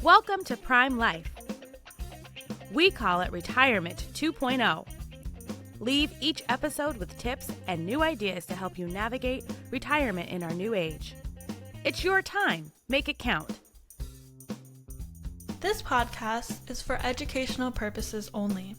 Welcome to Prime Life. We call it Retirement 2.0. Leave each episode with tips and new ideas to help you navigate retirement in our new age. It's your time. Make it count. This podcast is for educational purposes only.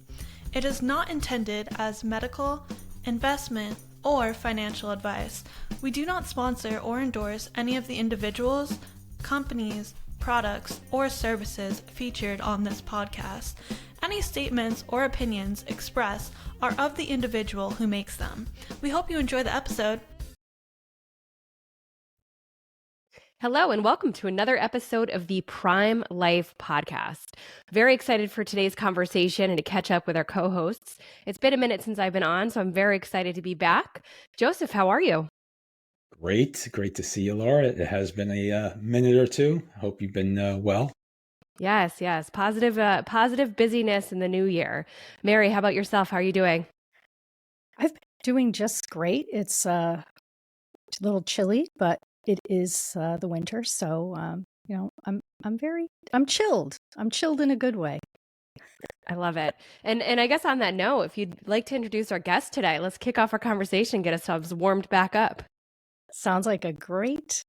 It is not intended as medical, investment, or financial advice. We do not sponsor or endorse any of the individuals, companies, products, or services featured on this podcast. Any statements or opinions expressed are of the individual who makes them. We hope you enjoy the episode. Hello and welcome to another episode of the Prime Life podcast. Very excited for today's conversation and to catch up with our co-hosts. It's been a minute since I've been on, so I'm very excited to be back. Joseph, how are you? Great to see you, Laura. It has been a minute or two. I hope you've been well. Yes. Positive busyness in the new year. Mary, how about yourself? How are you doing? I've been doing just great. It's a little chilly, but it is the winter, so I'm chilled. I'm chilled in a good way. I love it. And I guess on that note, if you'd like to introduce our guest today, let's kick off our conversation, get ourselves warmed back up. Sounds like a great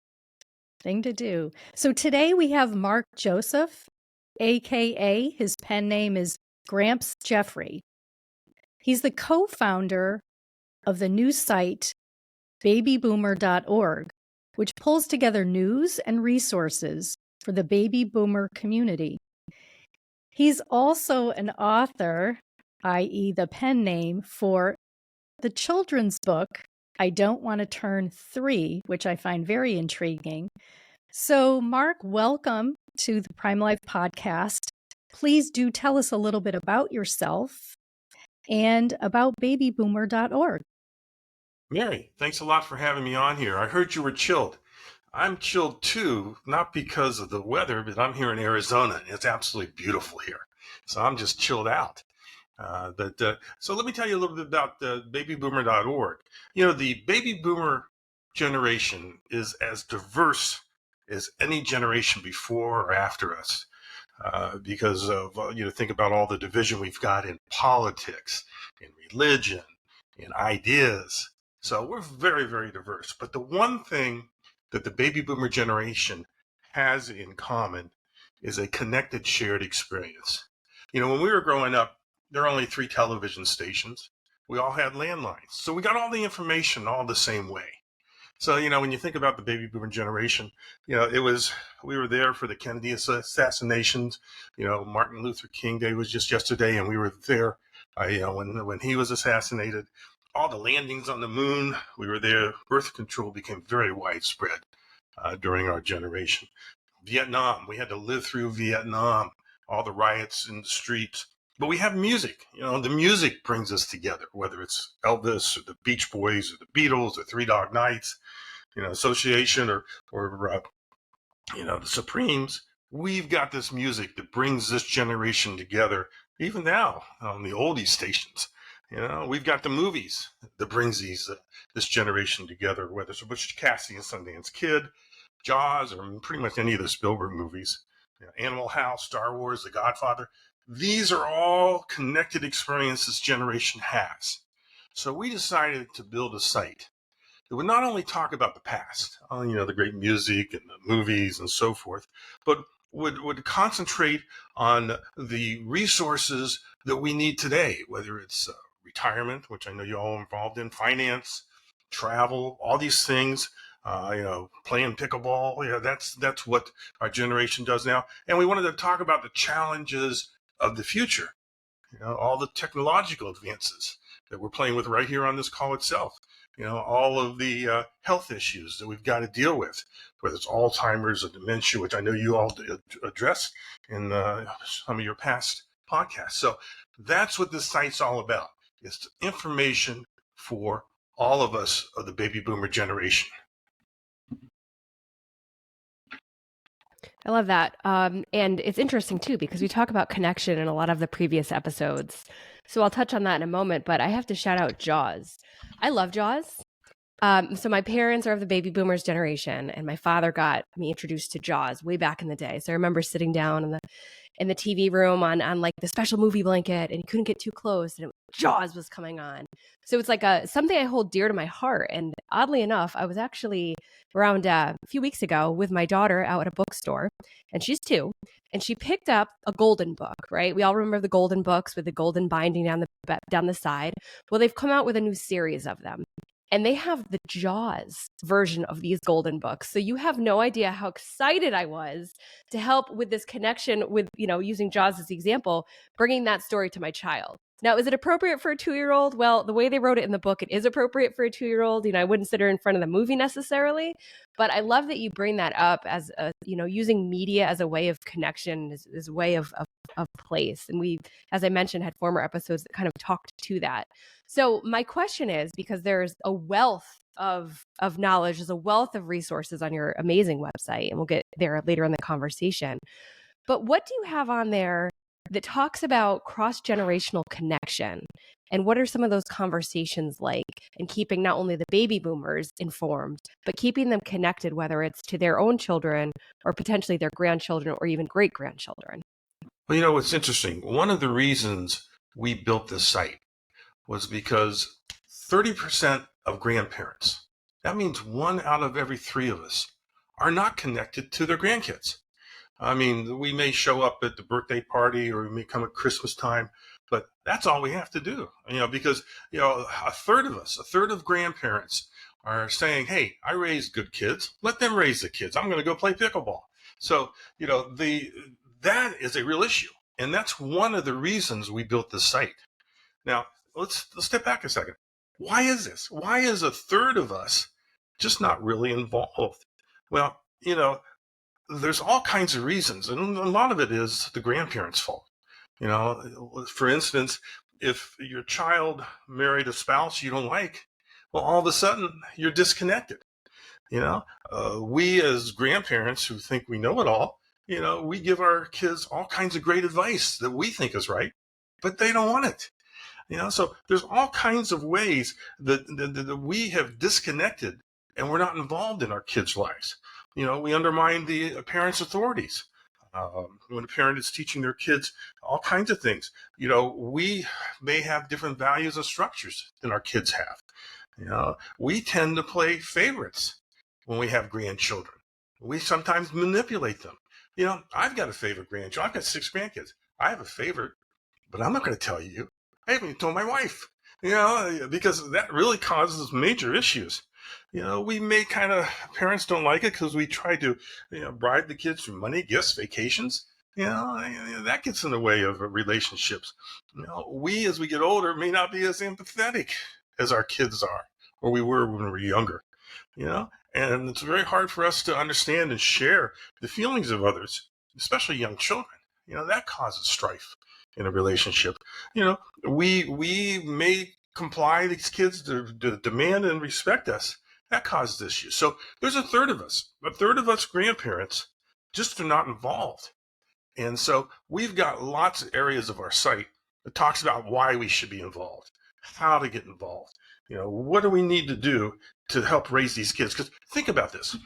thing to do. So today we have Marc Joseph, aka his pen name is Gramps Jeffrey. He's the co-founder of the new site babyboomer.org, which pulls together news and resources for the baby boomer community. He's also an author, i.e. the pen name for the children's book, I Don't Want to Turn 3, which I find very intriguing. So, Marc, welcome to the Prime Life podcast. Please do tell us a little bit about yourself and about babyboomer.org. Mary, thanks a lot for having me on here. I heard you were chilled. I'm chilled too, not because of the weather, but I'm here in Arizona and it's absolutely beautiful here. So I'm just chilled out. So let me tell you a little bit about babyboomer.org. You know, the baby boomer generation is as diverse as any generation before or after us because of, think about all the division we've got in politics, in religion, in ideas. So we're very, very diverse. But the one thing that the baby boomer generation has in common is a connected, shared experience. You know, when we were growing up, there are only 3 television stations. We all had landlines. So we got all the information all the same way. So, when you think about the baby boomer generation, we were there for the Kennedy assassinations. Martin Luther King Day was just yesterday, and we were there when he was assassinated. All the landings on the moon, we were there. Birth control became very widespread during our generation. Vietnam, we had to live through Vietnam, all the riots in the streets. But we have music. The music brings us together, whether it's Elvis or the Beach Boys or the Beatles or Three Dog Nights, Association or the Supremes. We've got this music that brings this generation together, even now on the oldie stations. We've got the movies that brings this generation together, whether it's Butch Cassidy and Sundance Kid, Jaws, or pretty much any of the Spielberg movies, Animal House, Star Wars, The Godfather. These are all connected experiences this generation has. So we decided to build a site that would not only talk about the past, the great music and the movies and so forth, but would concentrate on the resources that we need today, whether it's retirement, which I know you're all involved in, finance, travel, all these things, playing pickleball. That's what our generation does now. And we wanted to talk about the challenges of the future, all the technological advances that we're playing with right here on this call itself, all of the health issues that we've got to deal with, whether it's Alzheimer's or dementia, which I know you all address in some of your past podcasts. So that's what this site's all about. It's information for all of us of the baby boomer generation. I love that. And it's interesting too, because we talk about connection in a lot of the previous episodes. So I'll touch on that in a moment, but I have to shout out Jaws. I love Jaws. So my parents are of the baby boomers generation, and my father got me introduced to Jaws way back in the day. So I remember sitting down in the TV room on like the special movie blanket, and you couldn't get too close, and Jaws was coming on. So it's like something I hold dear to my heart. And oddly enough, I was actually around a few weeks ago with my daughter out at a bookstore, and she's 2, and she picked up a golden book. Right, we all remember the golden books with the golden binding down the side. Well, they've come out with a new series of them. And they have the Jaws version of these golden books. So you have no idea how excited I was to help with this connection with, using Jaws as the example, bringing that story to my child. Now, is it appropriate for a 2-year-old? Well, the way they wrote it in the book, it is appropriate for a 2-year-old. I wouldn't sit her in front of the movie necessarily, but I love that you bring that up as using media as a way of connection, as a way of place. And we, as I mentioned, had former episodes that kind of talked to that. So my question is, because there's a wealth of knowledge, there's a wealth of resources on your amazing website, and we'll get there later in the conversation. But what do you have on there that talks about cross-generational connection? And what are some of those conversations like in keeping not only the baby boomers informed, but keeping them connected, whether it's to their own children or potentially their grandchildren or even great-grandchildren? Well, it's interesting. One of the reasons we built this site was because 30% of grandparents, that means 1 out of every 3 of us, are not connected to their grandkids. I mean, we may show up at the birthday party or we may come at Christmas time, but that's all we have to do, because, a third of grandparents are saying, hey, I raised good kids. Let them raise the kids. I'm going to go play pickleball. So, that is a real issue. And that's one of the reasons we built this site. Now, let's step back a second. Why is this? Why is a third of us just not really involved? Well, there's all kinds of reasons, and a lot of it is the grandparents' fault. For instance, if your child married a spouse you don't like, well, all of a sudden you're disconnected. We as grandparents who think we know it all, we give our kids all kinds of great advice that we think is right, but they don't want it. So there's all kinds of ways that we have disconnected and we're not involved in our kids' lives. We undermine the parents' authorities. When a parent is teaching their kids all kinds of things, we may have different values and structures than our kids have. We tend to play favorites when we have grandchildren. We sometimes manipulate them. I've got a favorite grandchild. I've got 6 grandkids. I have a favorite, but I'm not going to tell you. I haven't even told my wife, because that really causes major issues. We may parents don't like it because we try to, bribe the kids for money, gifts, vacations. That gets in the way of relationships. We, as we get older, may not be as empathetic as our kids are, or we were when we were younger. And it's very hard for us to understand and share the feelings of others, especially young children. That causes strife in a relationship. We may comply these kids to demand and respect us. That causes issues. So there's a third of us grandparents just are not involved. And so we've got lots of areas of our site that talks about why we should be involved, how to get involved. What do we need to do to help raise these kids? Because think about this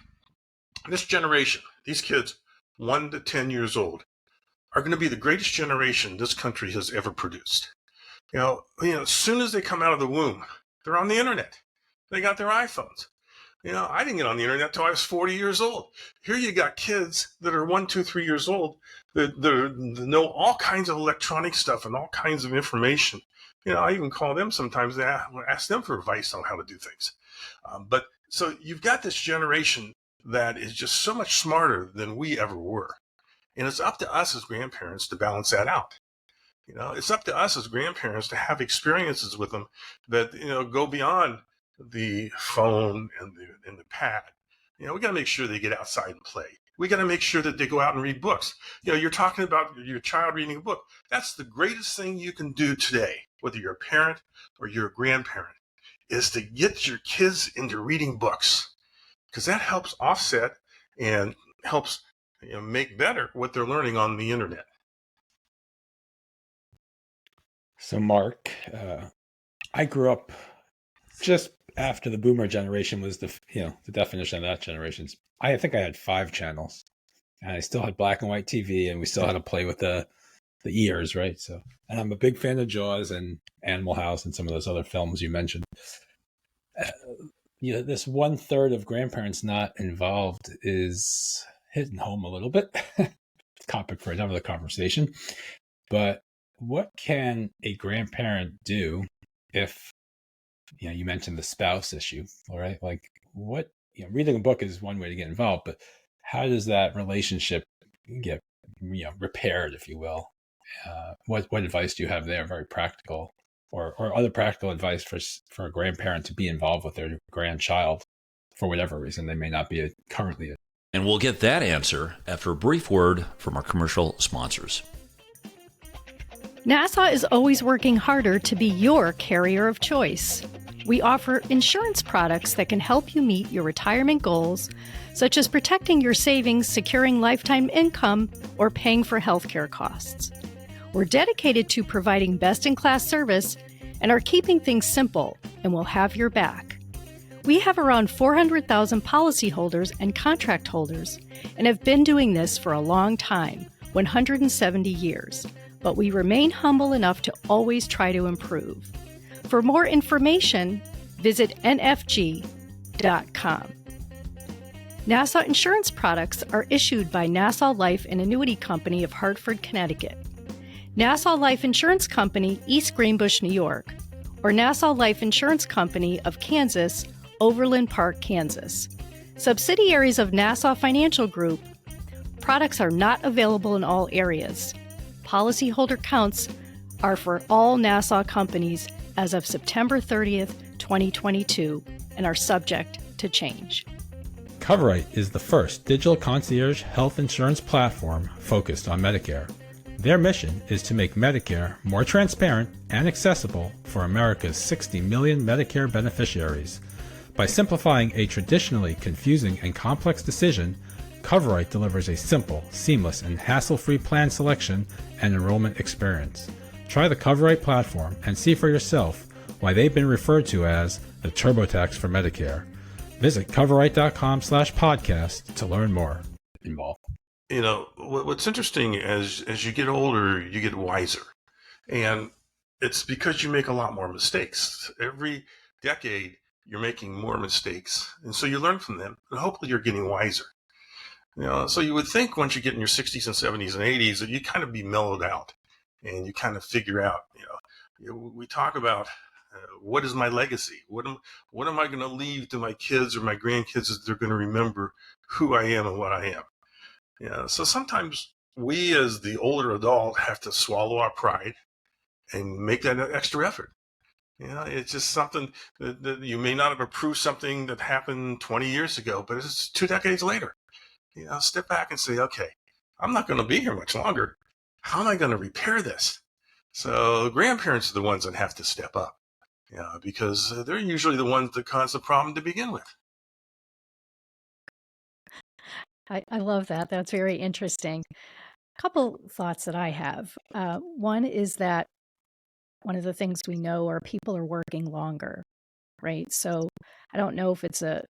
generation, these kids 1 to 10 years old, are going to be the greatest generation this country has ever produced. As soon as they come out of the womb, they're on the internet. They got their iPhones. I didn't get on the internet until I was 40 years old. Here you got kids that are 1, 2, 3 years old that know all kinds of electronic stuff and all kinds of information. I even call them sometimes to ask them for advice on how to do things. But so you've got this generation that is just so much smarter than we ever were. And it's up to us as grandparents to balance that out. It's up to us as grandparents to have experiences with them that, go beyond the phone and the pad. We got to make sure they get outside and play. We got to make sure that they go out and read books. You're talking about your child reading a book. That's the greatest thing you can do today, whether you're a parent or you're a grandparent, is to get your kids into reading books, because that helps offset and helps make better what they're learning on the internet. So, Marc, I grew up just after the boomer generation was the definition of that generation. I think I had 5 channels, and I still had black and white TV, and we still had to play with the ears, right? So, and I'm a big fan of Jaws and Animal House and some of those other films you mentioned. This 1/3 of grandparents not involved is hitting home a little bit. Topic for another conversation. But what can a grandparent do if, you mentioned the spouse issue, all right? Like reading a book is one way to get involved, but how does that relationship get, repaired, if you will? What advice do you have there? Very practical, or other practical advice for a grandparent to be involved with their grandchild for whatever reason they may not be currently. And we'll get that answer after a brief word from our commercial sponsors. NASA is always working harder to be your carrier of choice. We offer insurance products that can help you meet your retirement goals, such as protecting your savings, securing lifetime income, or paying for healthcare costs. We're dedicated to providing best-in-class service and are keeping things simple, and we'll have your back. We have around 400,000 policyholders and contract holders and have been doing this for a long time, 170 years, but we remain humble enough to always try to improve. For more information, visit nfg.com. Nassau insurance products are issued by Nassau Life and Annuity Company of Hartford, Connecticut, Nassau Life Insurance Company, East Greenbush, New York, or Nassau Life Insurance Company of Kansas, Overland Park, Kansas. Subsidiaries of Nassau Financial Group. Products are not available in all areas. Policyholder counts are for all Nassau companies as of September 30th, 2022, and are subject to change. Coverite is the first digital concierge health insurance platform focused on Medicare. Their mission is to make Medicare more transparent and accessible for America's 60 million Medicare beneficiaries. By simplifying a traditionally confusing and complex decision, Coverite delivers a simple, seamless, and hassle-free plan selection and enrollment experience. Try the Coverite platform and see for yourself why they've been referred to as the TurboTax for Medicare. Visit coverite.com/podcast to learn more. Involved. What's interesting as you get older, you get wiser. And it's because you make a lot more mistakes. Every decade, you're making more mistakes. And so you learn from them, and hopefully you're getting wiser. So you would think once you get in your 60s and 70s and 80s that you kind of be mellowed out and you kind of figure out, we talk about what is my legacy? What am I going to leave to my kids or my grandkids that they're going to remember who I am and what I am? So sometimes we as the older adult have to swallow our pride and make that extra effort. It's just something that you may not have approved something that happened 20 years ago, but it's 2 decades later. Step back and say, okay, I'm not going to be here much longer. How am I going to repair this? So grandparents are the ones that have to step up, because they're usually the ones that cause the problem to begin with. I love that. That's very interesting. A couple thoughts that I have. One is that one of the things we know are people are working longer, right? So I don't know if it's a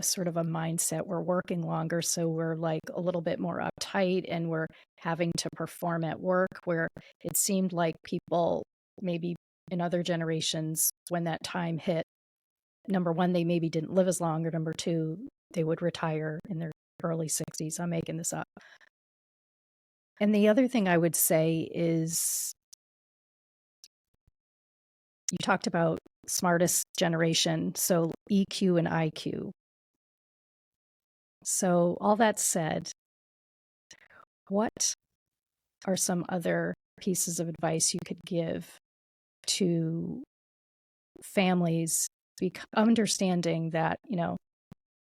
sort of a mindset. We're working longer, so we're like a little bit more uptight and we're having to perform at work, where it seemed like people maybe in other generations, when that time hit, number one, they maybe didn't live as long, or number two, they would retire in their early 60s. I'm making this up. And the other thing I would say is, you talked about smartest generation, so EQ and IQ. So all that said, what are some other pieces of advice you could give to families, understanding that,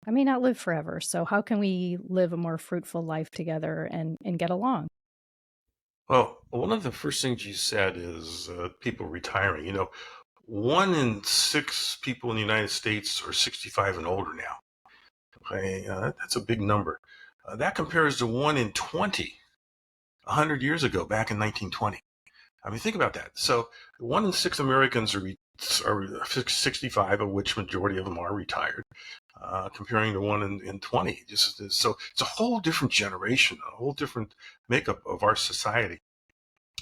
I may not live forever, so how can we live a more fruitful life together and get along? Well, one of the first things you said is people retiring. 1 in 6 people in the United States are 65 and older now. Okay, that's a big number. That compares to 1 in 20, 100 years ago, back in 1920. I mean, think about that. So 1 in 6 Americans are are 65, of which majority of them are retired, comparing to one in 20. So it's a whole different generation, a whole different makeup of our society.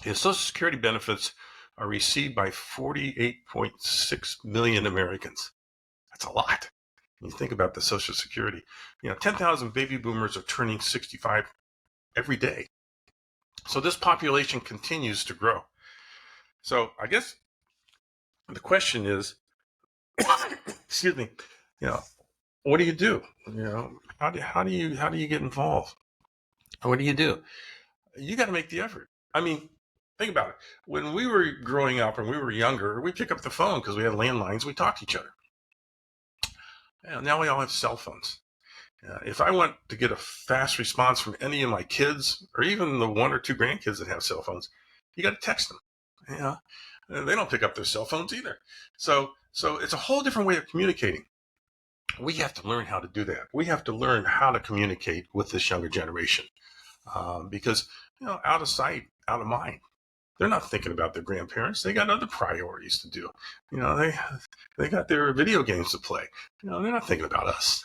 And Social Security benefits are received by 48.6 million Americans. That's a lot. When you think about the Social Security, 10,000 baby boomers are turning 65 every day. So this population continues to grow. So I guess the question is, excuse me, what do you do? How do you get involved? What do? You got to make the effort. I mean, think about it. When we were growing up and we were younger, we pick up the phone because we had landlines. We talk to each other. And now we all have cell phones. If I want to get a fast response from any of my kids, or even the one or two grandkids that have cell phones, you got to text them. They don't pick up their cell phones either. So it's a whole different way of communicating. We have to learn how to do that. We have to learn how to communicate with this younger generation, because out of sight, out of mind. They're not thinking about their grandparents. They got other priorities to do. They got their video games to play. They're not thinking about us.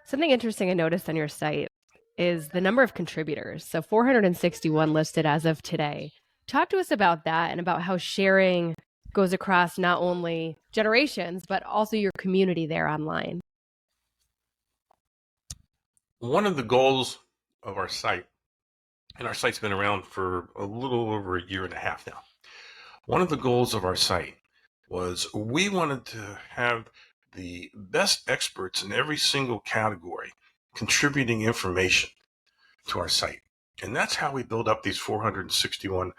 Something interesting I noticed on your site is the number of contributors. So 461 listed as of today. Talk to us about that and about how sharing goes across not only generations, but also your community there online. One of the goals of our site, and our site's been around for a little over a year and a half now. One of the goals of our site was we wanted to have the best experts in every single category contributing information to our site. And that's how we build up these 461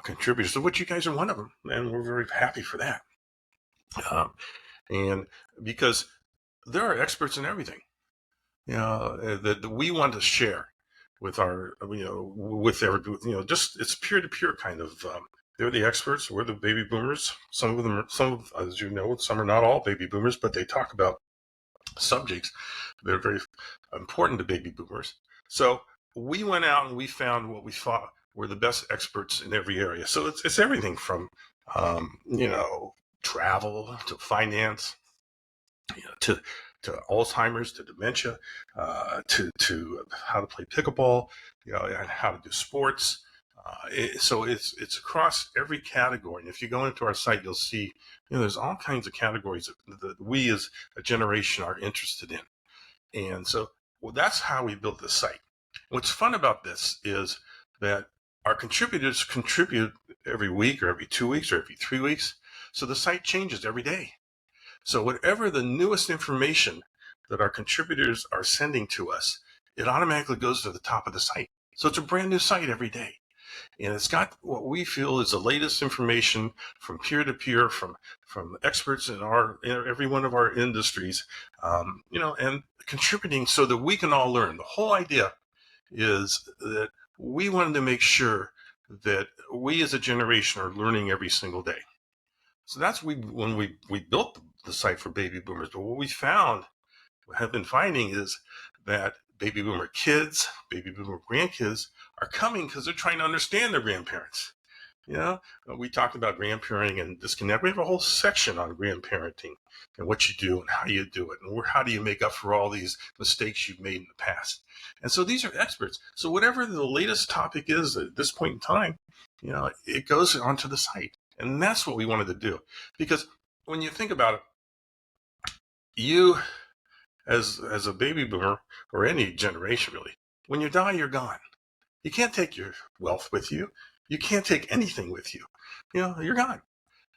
contributors, of which you guys are one of them. And we're very happy for that. And because there are experts in everything, that we want to share with our, with every, just it's peer-to-peer kind of, they're the experts. We're the baby boomers. Some of them, as you know, some are not all baby boomers, but they talk about subjects that are very important to baby boomers. So we went out and we found what we thought were the best experts in every area. So it's everything from, travel to finance, to Alzheimer's, to dementia, to how to play pickleball, and how to do sports. So it's across every category. And if you go into our site, you'll see, there's all kinds of categories that we as a generation are interested in. And so that's how we built this site. What's fun about this is that our contributors contribute every week or every 2 weeks or every 3 weeks. So the site changes every day. So whatever the newest information that our contributors are sending to us, it automatically goes to the top of the site. So it's a brand new site every day. And it's got what we feel is the latest information from peer to peer, from experts in every one of our industries, and contributing so that we can all learn. The whole idea is that we wanted to make sure that we as a generation are learning every single day. So that's when we built the site for baby boomers. But what we have been finding is that baby boomer kids, baby boomer grandkids are coming because they're trying to understand their grandparents. We talked about grandparenting and disconnect. We have a whole section on grandparenting and what you do and how you do it and how do you make up for all these mistakes you've made in the past. And so these are experts. So whatever the latest topic is at this point in time, it goes onto the site. And that's what we wanted to do. Because when you think about it, you as a baby boomer or any generation really, when you die, you're gone. You can't take your wealth with you. You can't take anything with you. You're gone.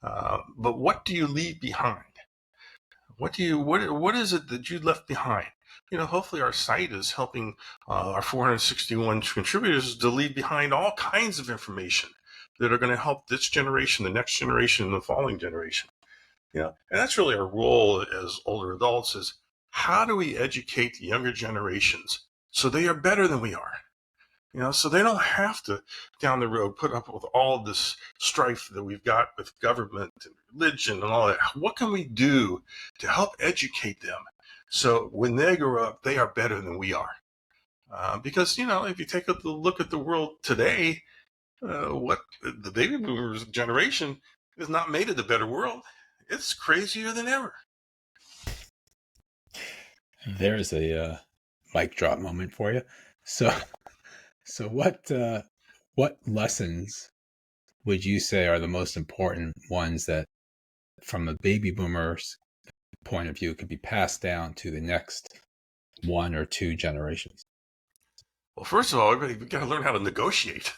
But what do you leave behind? What is it that you left behind? Hopefully our site is helping our 461 contributors to leave behind all kinds of information that are going to help this generation, the next generation, and the following generation. And that's really our role as older adults is how do we educate the younger generations so they are better than we are? So they don't have to, down the road, put up with all this strife that we've got with government and religion and all that. What can we do to help educate them so when they grow up, they are better than we are? Because, if you take a look at the world today, what the baby boomers generation has not made it a better world. It's crazier than ever. There's a mic drop moment for you. So what lessons would you say are the most important ones that, from a baby boomer's point of view, could be passed down to the next one or two generations? Well, first of all, everybody, we got to learn how to negotiate.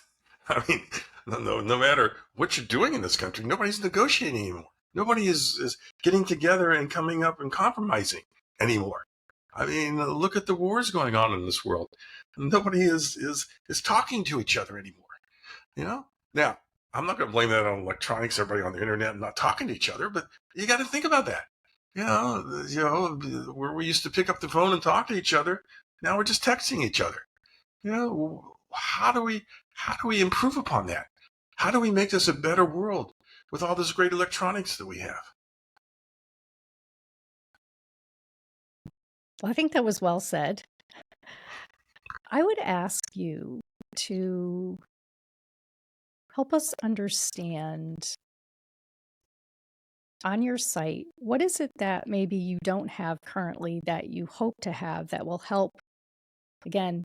I mean, no matter what you're doing in this country, nobody's negotiating anymore. Nobody is getting together and coming up and compromising anymore. I mean, look at the wars going on in this world. Nobody is talking to each other anymore. You know? Now, I'm not going to blame that on electronics, everybody on the internet and not talking to each other, but you got to think about that. Where we used to pick up the phone and talk to each other, now we're just texting each other. How do we improve upon that? How do we make this a better world with all this great electronics that we have? Well, I think that was well said. I would ask you to help us understand on your site, what is it that maybe you don't have currently that you hope to have that will help, again,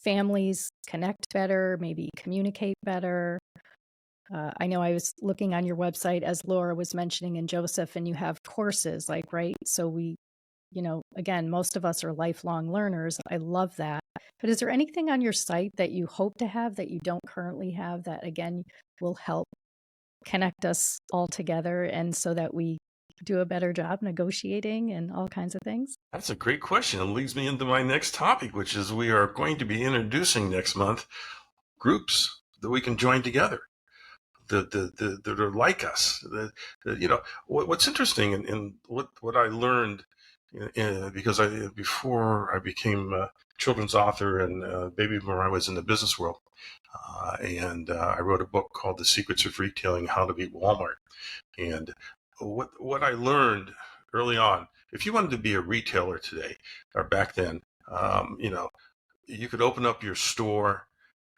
families connect better, maybe communicate better? I know I was looking on your website, as Laura was mentioning, and Joseph, and you have courses, like, right? So we, again, most of us are lifelong learners. I love that. But is there anything on your site that you hope to have that you don't currently have that, again, will help connect us all together, and so that we do a better job negotiating and all kinds of things? That's a great question. It leads me into my next topic, which is we are going to be introducing next month groups that we can join together that are like us. What's interesting and what I learned, because before I became a children's author and baby boomer, I was in the business world. And I wrote a book called The Secrets of Retailing: How to Beat Walmart. And what I learned early on, if you wanted to be a retailer today or back then, you could open up your store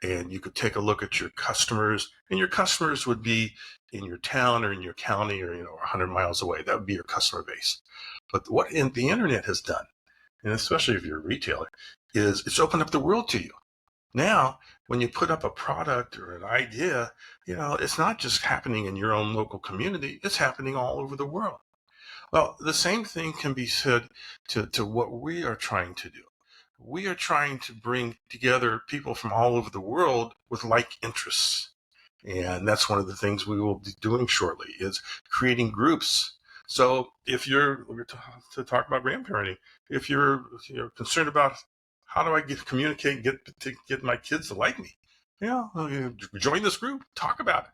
and you could take a look at your customers, and your customers would be in your town or in your county or 100 miles away. That would be your customer base. But what the internet has done, and especially if you're a retailer, is it's opened up the world to you. Now, when you put up a product or an idea, it's not just happening in your own local community, it's happening all over the world. Well, the same thing can be said to what we are trying to do. We are trying to bring together people from all over the world with like interests. And that's one of the things we will be doing shortly, is creating groups. So if we're to talk about grandparenting, if you're concerned about how do I communicate, get my kids to like me, join this group, talk about it.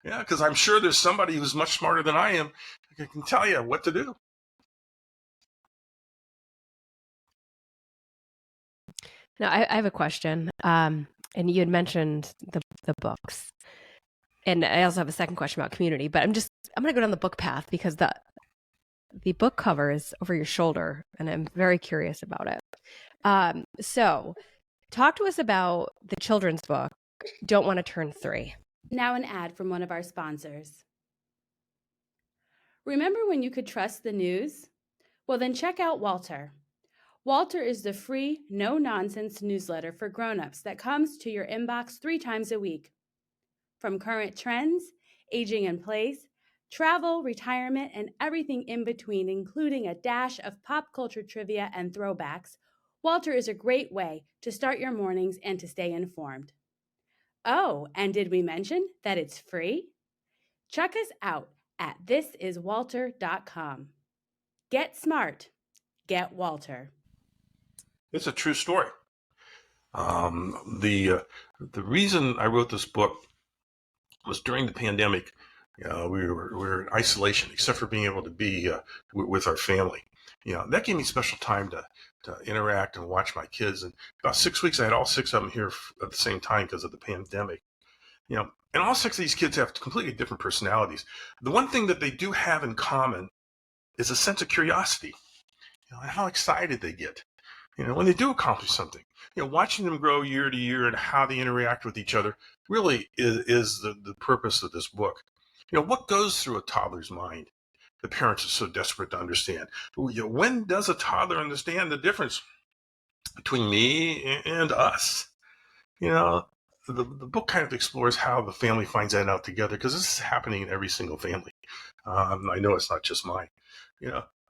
Yeah, because I'm sure there's somebody who's much smarter than I am that can tell you what to do. Now, I have a question. And you had mentioned the books. And I also have a second question about community, but I'm going to go down the book path because the book cover is over your shoulder, and I'm very curious about it. So talk to us about the children's book, Don't Want to Turn 3. Now an ad from one of our sponsors. Remember when you could trust the news? Well, then check out Walter. Walter is the free, no-nonsense newsletter for grown-ups that comes to your inbox 3 times a week. From current trends, aging in place, travel, retirement, and everything in between, including a dash of pop culture trivia and throwbacks, Walter is a great way to start your mornings and to stay informed. Oh, and did we mention that it's free? Check us out at thisiswalter.com. Get smart. Get Walter. It's a true story. The reason I wrote this book was during the pandemic. We were in isolation, except for being able to be with our family. That gave me special time to interact and watch my kids. And about 6 weeks, I had all 6 of them here at the same time because of the pandemic. And all 6 of these kids have completely different personalities. The one thing that they do have in common is a sense of curiosity, and how excited they get, when they do accomplish something. watching them grow year to year and how they interact with each other really is the purpose of this book. What goes through a toddler's mind? The parents are so desperate to understand. When does a toddler understand the difference between me and us? The book kind of explores how the family finds that out together, because this is happening in every single family. I know it's not just mine.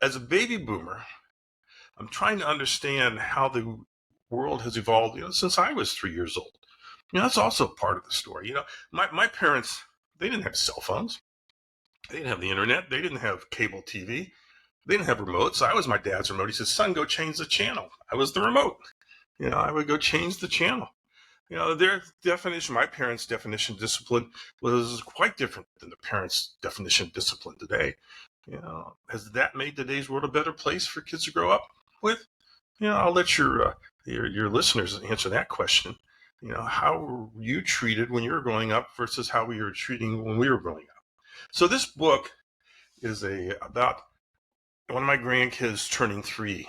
As a baby boomer, I'm trying to understand how the world has evolved, since I was 3 years old. That's also part of the story. My parents, they didn't have cell phones. They didn't have the internet. They didn't have cable TV. They didn't have remotes. I was my dad's remote. He said, son, go change the channel. I was the remote. I would go change the channel. Their definition, my parents' definition of discipline was quite different than the parents' definition of discipline today. Has that made today's world a better place for kids to grow up with? I'll let your listeners answer that question. How were you treated when you were growing up versus how we were treating when we were growing up? So this book is about one of my grandkids turning 3,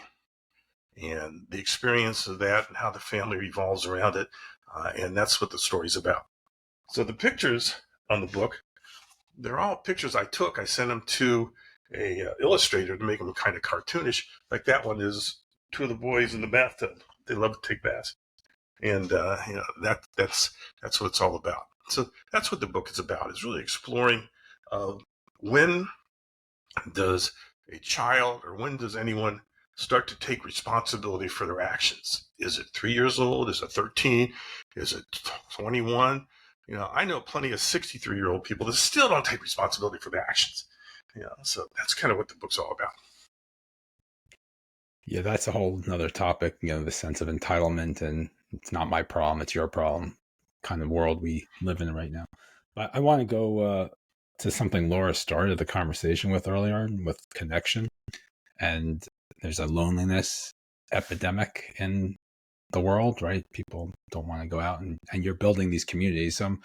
and the experience of that and how the family revolves around it. And that's what the story's about. So the pictures on the book, they're all pictures I took. I sent them to a illustrator to make them kind of cartoonish. Like that one is 2 of the boys in the bathtub. They love to take baths. And, that's what it's all about. So that's what the book is about. It's really exploring when does a child, or when does anyone start to take responsibility for their actions? Is it 3 years old? Is it 13? Is it 21? I know plenty of 63-year-old people that still don't take responsibility for their actions. So that's kind of what the book's all about. Yeah, that's a whole another topic, the sense of entitlement and it's not my problem, it's your problem kind of world we live in right now. But I want to go to something Laura started the conversation with earlier, with connection. And there's a loneliness epidemic in the world, right? People don't want to go out, and you're building these communities. So I'm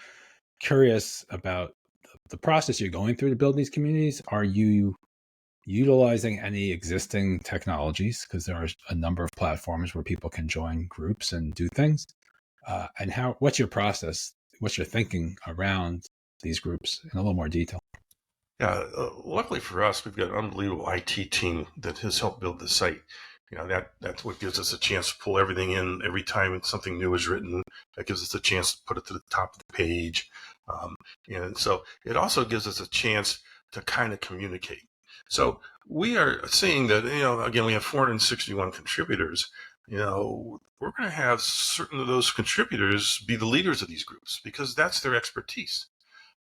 curious about the process you're going through to build these communities. Are you utilizing any existing technologies? Because there are a number of platforms where people can join groups and do things. And what's your process? What's your thinking around these groups in a little more detail? Yeah, luckily for us, we've got an unbelievable IT team that has helped build the site. That's what gives us a chance to pull everything in every time something new is written. That gives us a chance to put it to the top of the page. And so it also gives us a chance to kind of communicate. So we are seeing that, again, we have 461 contributors. We're going to have certain of those contributors be the leaders of these groups because that's their expertise.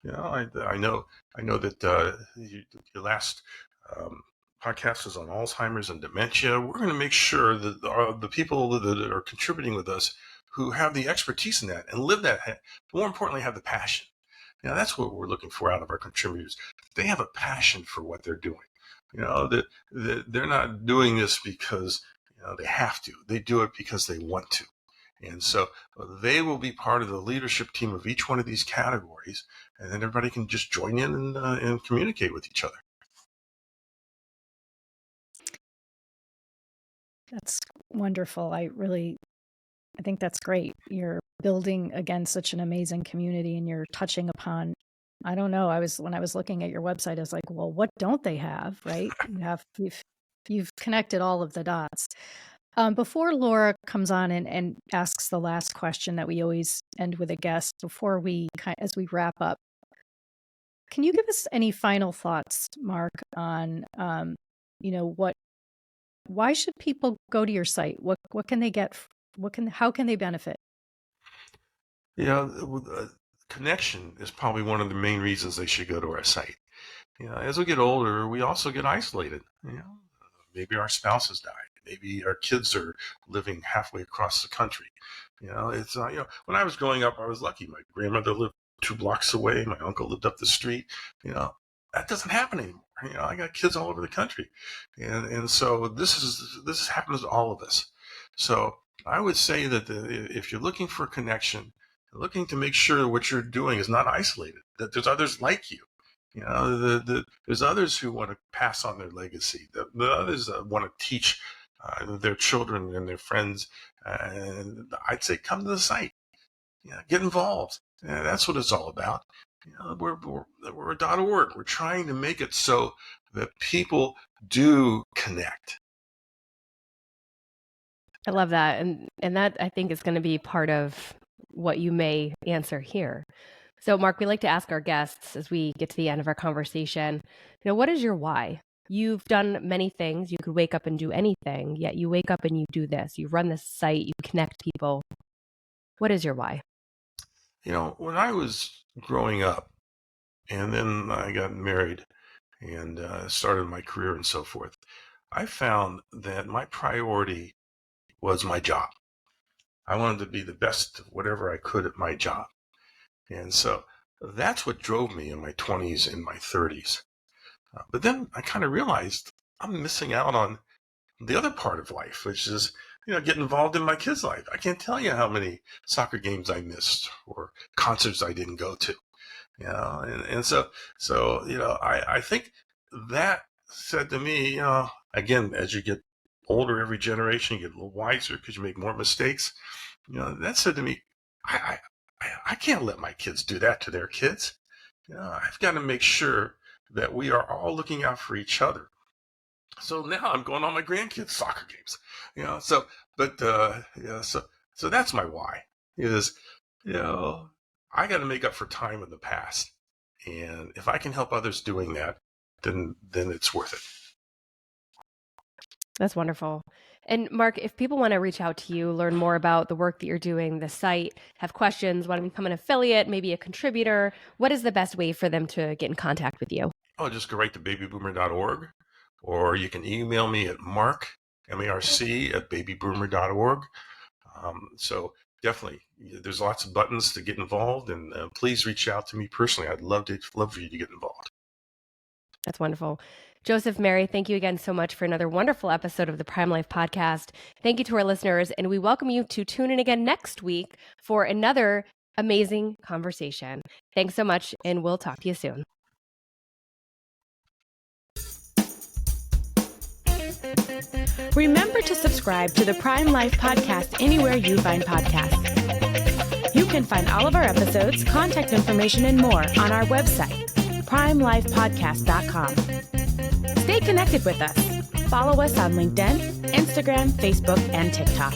I know that your last podcast is on Alzheimer's and dementia. We're going to make sure that the people that are contributing with us who have the expertise in that and live that, more importantly, have the passion. That's what we're looking for out of our contributors. They have a passion for what they're doing. That they're not doing this because they have to. They do it because they want to. And so they will be part of the leadership team of each one of these categories, and then everybody can just join in and communicate with each other. That's wonderful. I think that's great. You're building again such an amazing community, and you're touching upon, I don't know, when I was looking at your website, I was like, well, what don't they have, right? You've connected all of the dots. Before Laura comes on and asks the last question that we always end with a guest, as we wrap up, can you give us any final thoughts, Marc, on why should people go to your site? What can they get? How can they benefit? Connection is probably one of the main reasons they should go to our site. As we get older, we also get isolated. Maybe our spouses died. Maybe our kids are living halfway across the country. It's when I was growing up, I was lucky. My grandmother lived 2 blocks away. My uncle lived up the street. That doesn't happen anymore. I got kids all over the country, and so this happens to all of us. So I would say that if you're looking for a connection, looking to make sure what you're doing is not isolated, that there's others like you. There's others who want to pass on their legacy. The others want to teach their children and their friends And I'd say, come to the site, get involved. That's what it's all about. We're .org. We're trying to make it so that people do connect. I love that. And that I think is going to be part of what you may answer here. So Marc, we like to ask our guests as we get to the end of our conversation, what is your why? You've done many things. You could wake up and do anything, yet you wake up and you do this. You run this site, you connect people. What is your why? When I was growing up, and then I got married and started my career and so forth, I found that my priority was my job. I wanted to be the best of whatever I could at my job. And so that's what drove me in my 20s and my 30s. But then I kind of realized I'm missing out on the other part of life, which is, get involved in my kids' life. I can't tell you how many soccer games I missed or concerts I didn't go to, and so, I think that said to me, again, as you get older, every generation, you get a little wiser because you make more mistakes. That said to me, I can't let my kids do that to their kids. I've got to make sure that we are all looking out for each other. So now I'm going on my grandkids' soccer games, so that's my why is, I got to make up for time in the past. And if I can help others doing that, then it's worth it. That's wonderful. And Marc, if people want to reach out to you, learn more about the work that you're doing, the site, have questions, want to become an affiliate, maybe a contributor, what is the best way for them to get in contact with you? Oh, just go right to babyboomer.org, or you can email me at Marc, M-A-R-C, at babyboomer.org. So definitely, there's lots of buttons to get involved, and please reach out to me personally. I'd love for you to get involved. That's wonderful. Joseph, Mary, thank you again so much for another wonderful episode of the Prime Life Podcast. Thank you to our listeners, and we welcome you to tune in again next week for another amazing conversation. Thanks so much, and we'll talk to you soon. Remember to subscribe to the Prime Life Podcast anywhere you find podcasts. You can find all of our episodes, contact information, and more on our website, primelifepodcast.com. Stay connected with us. Follow us on LinkedIn, Instagram, Facebook, and TikTok.